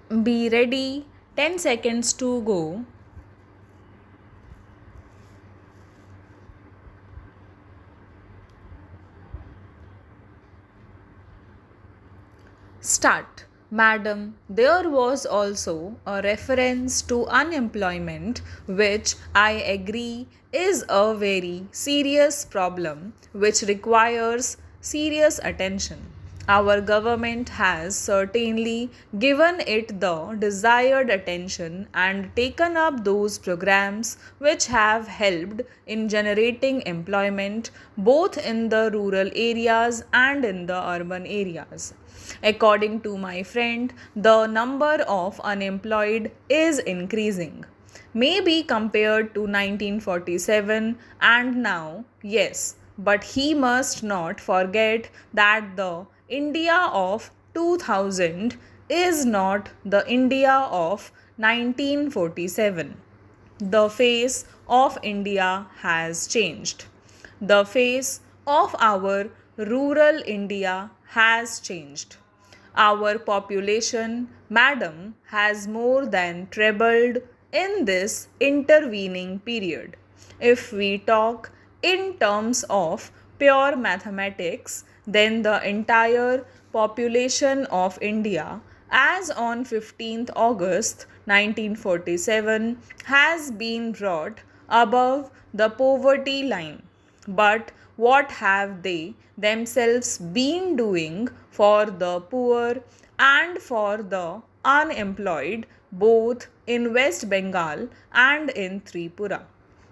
Be ready, 10 seconds to go. Start. Madam, there was also a reference to unemployment, which I agree is a very serious problem which requires serious attention. Our government has certainly given it the desired attention and taken up those programs which have helped in generating employment both in the rural areas and in the urban areas. According to my friend, the number of unemployed is increasing. Maybe compared to 1947 and now, yes, but he must not forget that the India of 2000 is not the India of 1947. The face of India has changed. The face of our rural India has changed. Our population, madam, has more than trebled in this intervening period. If we talk in terms of pure mathematics, then the entire population of India as on 15th August 1947 has been brought above the poverty line. But what have they themselves been doing for the poor and for the unemployed both in West Bengal and in Tripura?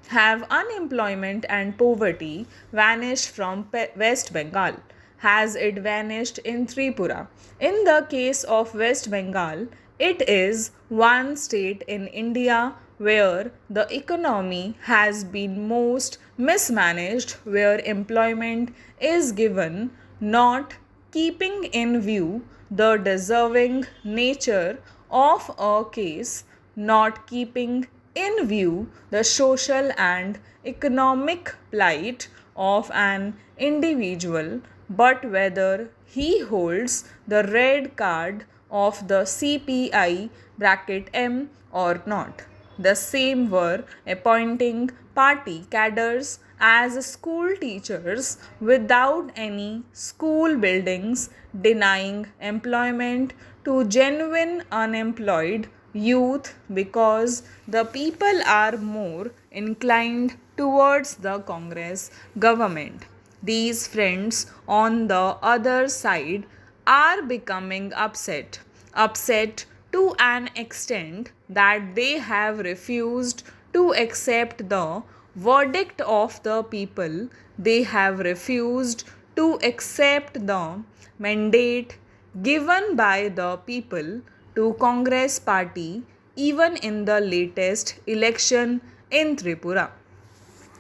Have unemployment and poverty vanished from West Bengal? Has it vanished in Tripura? In the case of West Bengal, it is one state in India where the economy has been most mismanaged, where employment is given, not keeping in view the deserving nature of a case, not keeping in view the social and economic plight of an individual, but whether he holds the red card of the CPI bracket M or not. The same were appointing party cadres as school teachers without any school buildings, denying employment to genuine unemployed youth because the people are more inclined towards the Congress government. These friends on the other side are becoming upset to an extent that they have refused to accept the verdict of the people. They have refused to accept the mandate given by the people to Congress party even in the latest election in Tripura.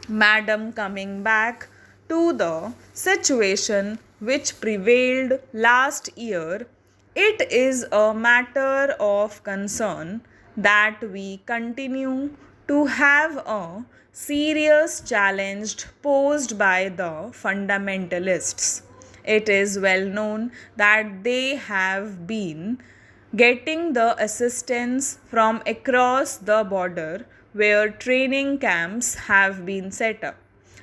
Madam, coming back to the situation which prevailed last year, it is a matter of concern that we continue to have a serious challenge posed by the fundamentalists. It is well known that they have been getting the assistance from across the border where training camps have been set up.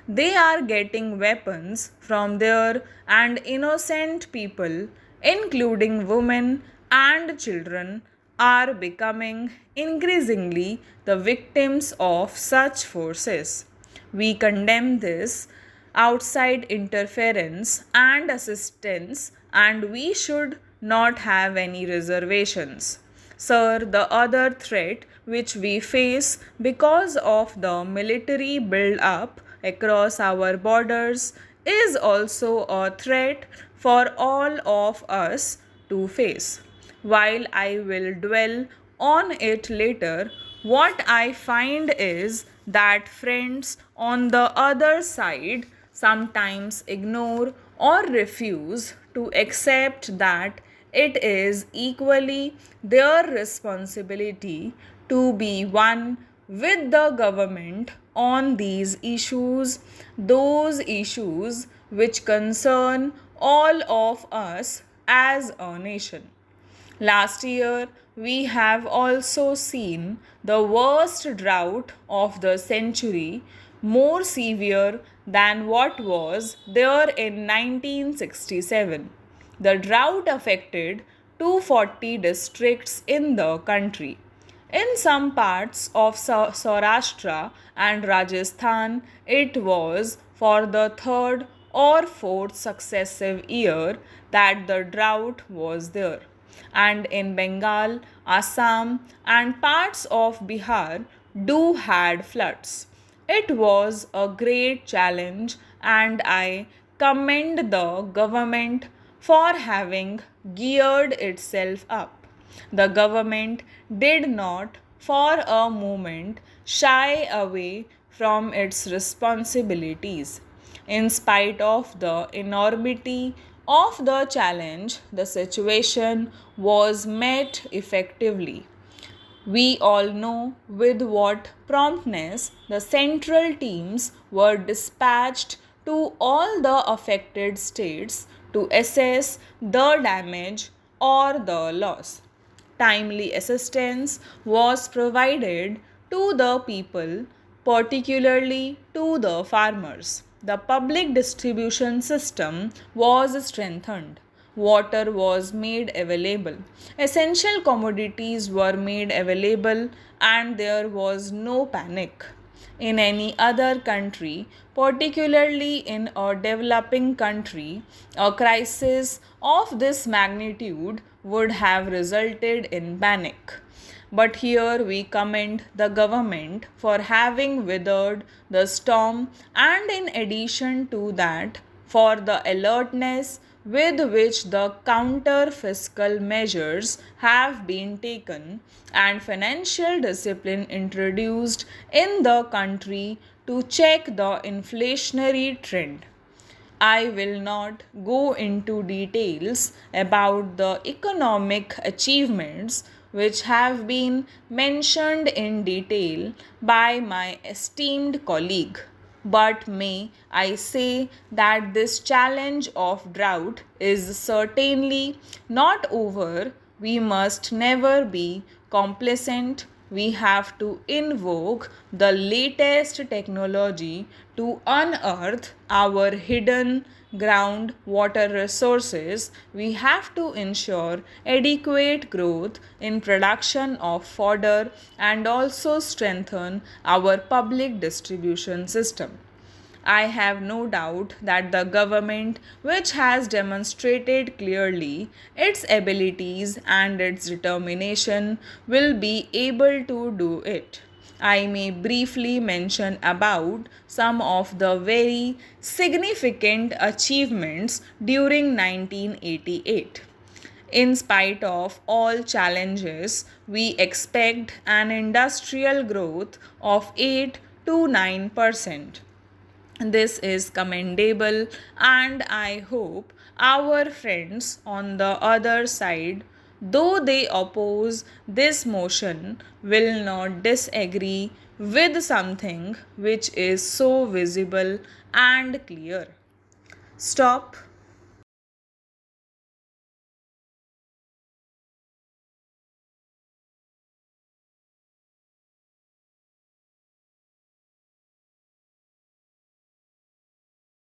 They are getting weapons from there, and innocent people, including women and children, are becoming increasingly the victims of such forces. We condemn this outside interference and assistance, and we should not have any reservations. Sir, the other threat which we face because of the military build up across our borders is also a threat for all of us to face. While I will dwell on it later, what I find is that friends on the other side sometimes ignore or refuse to accept that it is equally their responsibility to be one with the government on these issues, those issues which concern all of us as a nation. Last year, we have also seen the worst drought of the century, more severe than what was there in 1967. The drought affected 240 districts in the country. In some parts of Saurashtra and Rajasthan, it was for the third or fourth successive year that the drought was there. And in Bengal, Assam, and parts of Bihar do had floods. It was a great challenge, and I commend the government for having geared itself up. The government did not for a moment shy away from its responsibilities. In spite of the enormity of the challenge, the situation was met effectively. We all know with what promptness the central teams were dispatched to all the affected states to assess the damage or the loss. Timely assistance was provided to the people, particularly to the farmers. The public distribution system was strengthened. Water was made available. Essential commodities were made available, and there was no panic. In any other country, particularly in a developing country, a crisis of this magnitude would have resulted in panic. But here we commend the government for having weathered the storm, and in addition to that, for the alertness with which the counter fiscal measures have been taken and financial discipline introduced in the country to check the inflationary trend. I will not go into details about the economic achievements which have been mentioned in detail by my esteemed colleague. But may I say that this challenge of drought is certainly not over. We must never be complacent. We have to invoke the latest technology to unearth our hidden groundwater resources. We have to ensure adequate growth in production of fodder and also strengthen our public distribution system. I have no doubt that the government, which has demonstrated clearly its abilities and its determination, will be able to do it. I may briefly mention about some of the very significant achievements during 1988. In spite of all challenges, we expect an industrial growth of 8 to 9%. This is commendable, and I hope our friends on the other side, though they oppose this motion, will not disagree with something which is so visible and clear. Stop